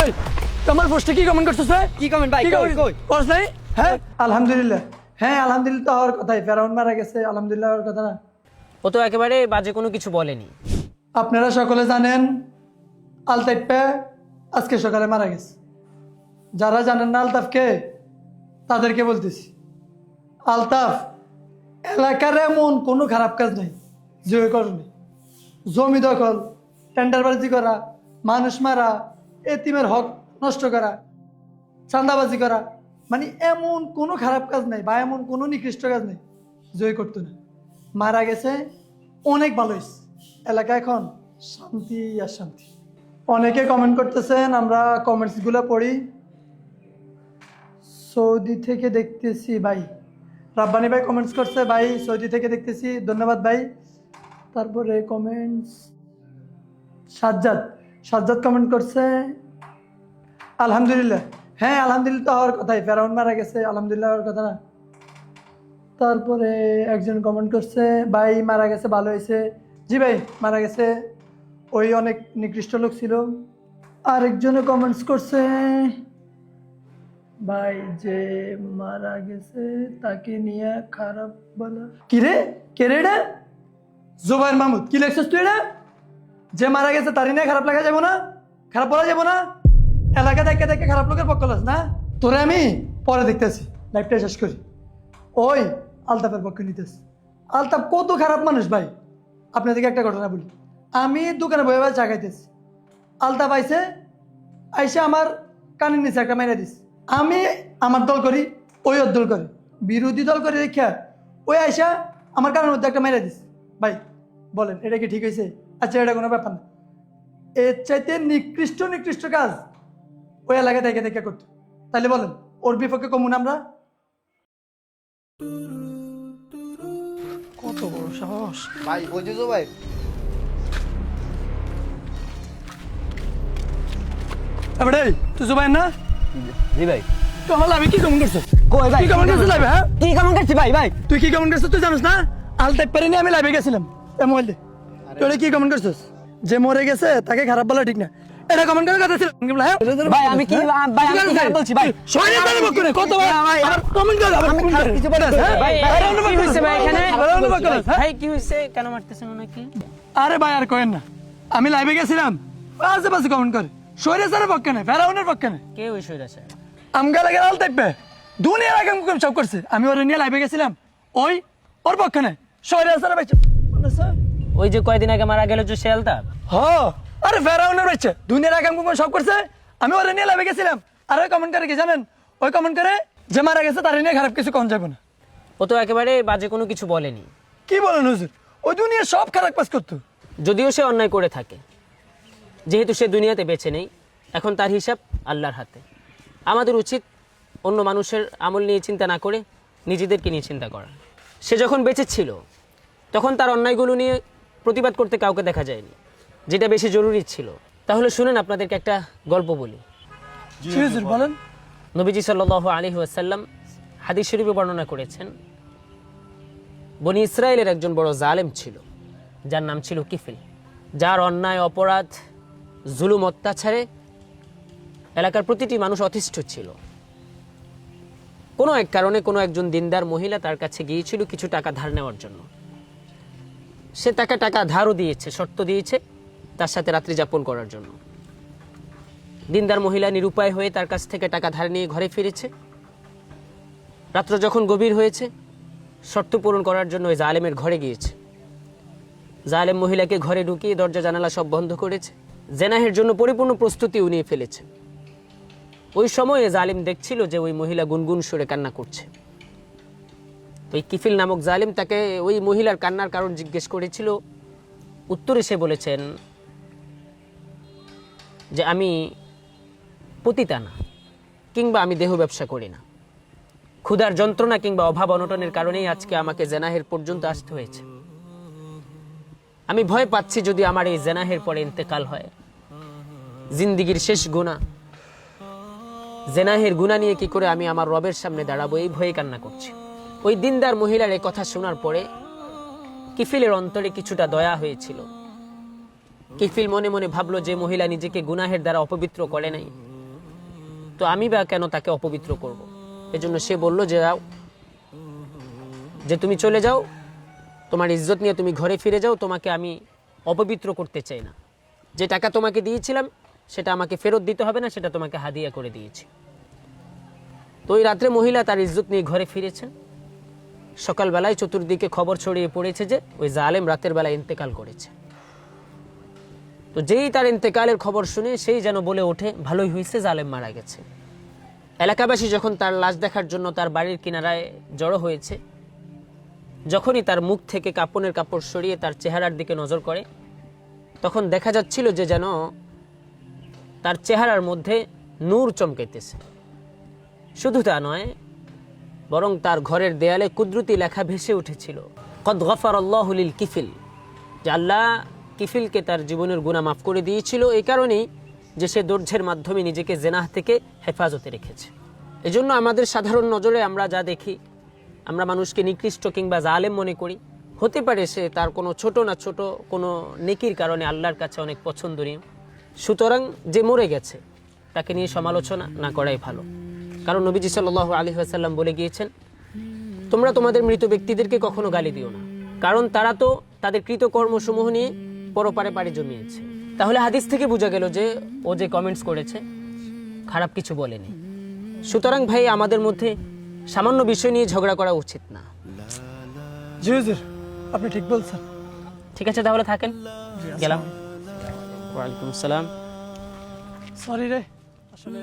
এই তোমার পোস্টে কি কমেন্ট করছিস রে? কি কমেন্ট ভাই? কই করছ নাই? হ্যাঁ আলহামদুলিল্লাহ। হ্যাঁ আলহামদুলিল্লাহ তো হওয়ার কথাই, ফেরাউন মারা গেছে, আলহামদুলিল্লাহ হওয়ার কথা না। ও তো একেবারে বাজে কোনো কিছু বলেনি। আপনারা সকলে জানেন আলতাফ আজকে সকালে মারা গেছে। যারা জানেন না আলতাফকে তাদেরকে বলতেছি, আলতাফ এলাকার এমন কোনো খারাপ কাজ নেই যে ওই করেনি। জমি দখল, টেন্ডারবাজি করা, মানুষ মারা, এতিমের হক নষ্ট করা, চাঁদাবাজি করা, মানে এমন কোনো খারাপ কাজ নেই বা এমন কোনো নিকৃষ্ট কাজ নেই যে ওই করতো না। মারা গেছে, অনেক ভালো হয়েছে, এলাকা এখন শান্তি আর শান্তি। অনেকে কমেন্ট করতেছেন, আমরা কমেন্টসগুলো পড়ি। সৌদি থেকে দেখতেছি ভাই, রাব্বানি ভাই কমেন্টস করছে, ভাই সৌদি থেকে দেখতেছি, ধন্যবাদ ভাই। তারপরে কমেন্টস সাজ্জাদ কমেন্ট করছে আলহামদুলিল্লাহ। হ্যাঁ আলহামদুলিল্লাহ তো হওয়ার কথাই, ফেরাউন মারা গেছে, আলহামদুলিল্লাহ হওয়ার কথা না। তারপরে একজন কমেন্ট করছে ভাই মারা গেছে ভালো হয়েছে। জি ভাই মারা গেছে, ওই অনেক নিকৃষ্ট লোক ছিল। আরেকজনে কমেন্টস করছে ভাই যে মারা গেছে তাকে নিয়ে খারাপ বলা। কিরে কে রে এটা? জুবাইর মাহমুদ, কি লেখছিস তুই এটা? যে মারা গেছে তারই নিয়ে খারাপ লাগা যাবো না, খারাপ বলা যাবো না? এলাকা দেখে দেখে খারাপ লোকের পক্ষ লাস না। তোরে আমি পরে দেখতেছি, লাইফটা শেষ করি। ওই আলতাফের পক্ষে নিতেছি। আলতাফ কত খারাপ মানুষ ভাই। আপনাদেরকে একটা ঘটনা বলি, আমি দোকানে বয়ে বয়ে চা খাইতেছি, আলতাফ আইসে আমার কানের নিচে একটা মাইরা দিস। আমি আমার দল করি, ওই ওর দল করে, বিরোধী দল করে রেখা ওই আইসা আমার কানের মধ্যে একটা মাইরা দিস। ভাই বলেন এটা কি ঠিক হয়েছে? আচ্ছা এটা কোনো ব্যাপার না, এর চাইতে নিকৃষ্ট কাজ ওই এলাকায় দেখে দেখে করতো, তাহলে বলেন ওর বিপক্ষে কমুন আমরা? কত বড় সাহস ভাই, ওই যে ভাই এবারে তুই জুবাইর না? জি ভাই। কমল আমি কি কমেন্ট করছো? কই ভাই কি কমেন্ট করছিস লাইভে? হ্যাঁ কি কমেন্ট করছি ভাই? ভাই তুই কি কমেন্ট করছিস তুই জানিস না? আলতাফ পারে নিয়ে আমি লাইভে গেছিলাম এ মোবাইল দিয়ে। তুই কি কমেন্ট করছিস? যে মরে গেছে তাকে খারাপ বলা ঠিক না, এটা কমেন্ট করার কথা ছিল। হ্যাঁ ভাই আমি কি ভাই আমি কি বলছি ভাই? সবাই তার মুখ করে কত ভাই কমেন্ট করে আমি খারাপ কিছু বলি না ভাই। কি হইছে ভাই এখানে? হ্যাঁ? ভাই কি হইছে? কেন মারতেছেন ওনাকে? আরে ভাই আর কইেন না, আমি লাইভে গেছিলাম, আশেপাশে কমেন্ট করে শরীরে স্যারের পক্ষে নেই, ফেরাউনের পক্ষে নেই। কে ওই সইরাছে? আমগা লাগে আলতাফ দুনিয়ার আগে সব করছে, আমি ওর নিয়ে লাইভে গেছিলাম, ওর পক্ষে নেই, শরীরে স্যারের বাচ্চা। ওই যে কয়দিন আগে মারা গেল যে শেয়ালটা? আরে ফেরাউনের বাচ্চা দুনিয়ার আগে সব করছে, আমি ওর নিয়ে লাইভে গেছিলাম। আর ওই কমেন্ট করে কি জানেন? ওই কমেন্ট করে যে মারা গেছে তার নিয়ে খারাপ কিছু কম যাবে না। ও তো একেবারে বাজে কোনো কিছু বলেনি। কি বলেন হুজুর? ওই দুনিয়ার সব খারাপ কাজ করতো। যদিও সে অন্যায় করে থাকে, যেহেতু সে দুনিয়াতে বেঁচে নেই, এখন তার হিসাব আল্লাহর হাতে। আমাদের উচিত অন্য মানুষের আমল নিয়ে চিন্তা না করে নিজেদেরকে নিয়ে চিন্তা করা। সে যখন বেঁচে ছিল তখন তার অন্যায়গুলো নিয়ে প্রতিবাদ করতে কাউকে দেখা যায়নি, যেটা বেশি জরুরি ছিল। তাহলে শুনেন আপনাদেরকে একটা গল্প বলি। হুজুর বলেন। নবীজি সাল্লাল্লাহু আলাইহি ওয়াসাল্লাম হাদিস শরীফে বর্ণনা করেছেন, বনি ইসরায়েলের একজন বড় জালেম ছিল, যার নাম ছিল কিফিল, যার অন্যায় অপরাধ জুলুম অত্যাচারে এলাকার প্রতিটি মানুষ অতিষ্ঠ ছিল। কোনো এক কারণে কোনো একজন দিনদার মহিলা তার কাছে গিয়েছিল কিছু টাকা ধার নেওয়ার জন্য। সে তাকে টাকা ধারও দিয়েছে, শর্ত দিয়েছে তার সাথে রাত্রি যাপন করার জন্য। দিনদার মহিলা নিরুপায় হয়ে তার কাছ থেকে টাকা ধার নিয়ে ঘরে ফিরেছে। রাত্র যখন গভীর হয়েছে, শর্ত পূরণ করার জন্য ওই জালেমের ঘরে গিয়েছে। জালেম মহিলাকে ঘরে ঢুকিয়ে দরজা জানালা সব বন্ধ করেছে, জেনাহের জন্য পরিপূর্ণ প্রস্তুতি নিয়ে ফেলেছে। ওই সময়ে জালিম দেখছিল যে ওই মহিলা গুনগুন সুরে কান্না করছে। ওই কিফিল নামক জালিম তাকে ওই মহিলার কান্নার কারণ জিজ্ঞেস করেছিল। উত্তরে সে বলেছেন যে আমি পতিতা না, কিংবা আমি দেহ ব্যবসা করি না। ক্ষুধার যন্ত্রণা কিংবা অভাব অনটনের কারণেই আজকে আমাকে জেনাহের পর্যন্ত আসতে হয়েছে। আমি ভয় পাচ্ছি যদি আমার এই জেনাহের পরে ইন্তেকাল হয়, জিন্দিগির শেষ গুনাহ, জেনাহের গুনাহ নিয়ে কি করে আমি আমার রবের সামনে দাঁড়াবো, এই ভয়ে কান্না করছি। ওই দিনদার মহিলার এই কথা শোনার পরে কিফিলের অন্তরে কিছুটা দয়া হয়েছিল। কিফিল মনে মনে ভাবলো যে মহিলা নিজেকে গুনাহের দ্বারা অপবিত্র করে নাই, তো আমি বা কেন তাকে অপবিত্র করব। এজন্য সে বলল যে তুমি চলে যাও, তোমার ইজ্জত নিয়ে তুমি ঘরে ফিরে যাও, তোমাকে আমি অপবিত্র করতে চাই না। যে টাকা তোমাকে দিয়েছিলাম সেটা আমাকে ফেরত দিতে হবে না, সেটা তোমাকে হাদিয়া করে দিয়েছি। তো ওই রাত্রে মহিলা তার ইজ্জত নিয়ে ঘরে ফিরেছেন। সকালবেলায় চতুর্দিকে খবর ছড়িয়ে পড়েছে যে ওই জালেম রাতের বেলায় ইন্তেকাল করেছে। তো যেই তার ইন্তেকালের খবর শুনে সেই যেন বলে ওঠে, ভালোই হয়েছে জালেম মারা গেছে। এলাকাবাসী যখন তার লাশ দেখার জন্য তার বাড়ির কিনারায় জড়ো হয়েছে, যখনই তার মুখ থেকে কাপড়ের কাপড় সরিয়ে তার চেহারার দিকে নজর করে, তখন দেখা যাচ্ছিল যে যেন তার চেহারার মধ্যে নূর চমকাইতেছে। শুধু তা নয়, বরং তার ঘরের দেয়ালে কুদরতি লেখা ভেসে উঠেছিল, কদ গফারাল্লাহু লিল কিফিল, যে আল্লাহ কিফিলকে তার জীবনের গুনাহ মাফ করে দিয়েছিল এই কারণেই যে সে ধৈর্যের মাধ্যমে নিজেকে জেনাহ থেকে হেফাজতে রেখেছে। এজন্য আমাদের সাধারণ নজরে আমরা যা দেখি, আমরা মানুষকে নিকৃষ্ট কিংবা জালেম মনে করি। হতে পারে সে তার কোনো ছোট না ছোট কোনো নেকির কারণে আল্লাহর কাছে অনেক পছন্দনীয়। সুতরাং যে মরে গেছে তাকে নিয়ে সমালোচনা না করাই ভালো। কারণ নবীজি সাল্লাল্লাহু আলাইহি ওয়াসাল্লাম বলে গিয়েছেন, তোমরা তোমাদের মৃত ব্যক্তিদেরকে কখনো গালি দিও না, কারণ তারা তো তাদের কৃতকর্মসমূহ নিয়ে পরপারে পাড়ি জমিয়েছে। তাহলে হাদিস থেকে বোঝা গেল যে ও যে কমেন্টস করেছে খারাপ কিছু বলেনি। সুতরাং ভাই, আমাদের মধ্যে সামান্য বিষয় নিয়ে ঝগড়া করা উচিত না। জি হুজুর, আপনি ঠিক বলছেন। ঠিক আছে, তাহলে থাকেন, গেলাম। ওয়ালাইকুম আসসালাম। সরি রে, আসলে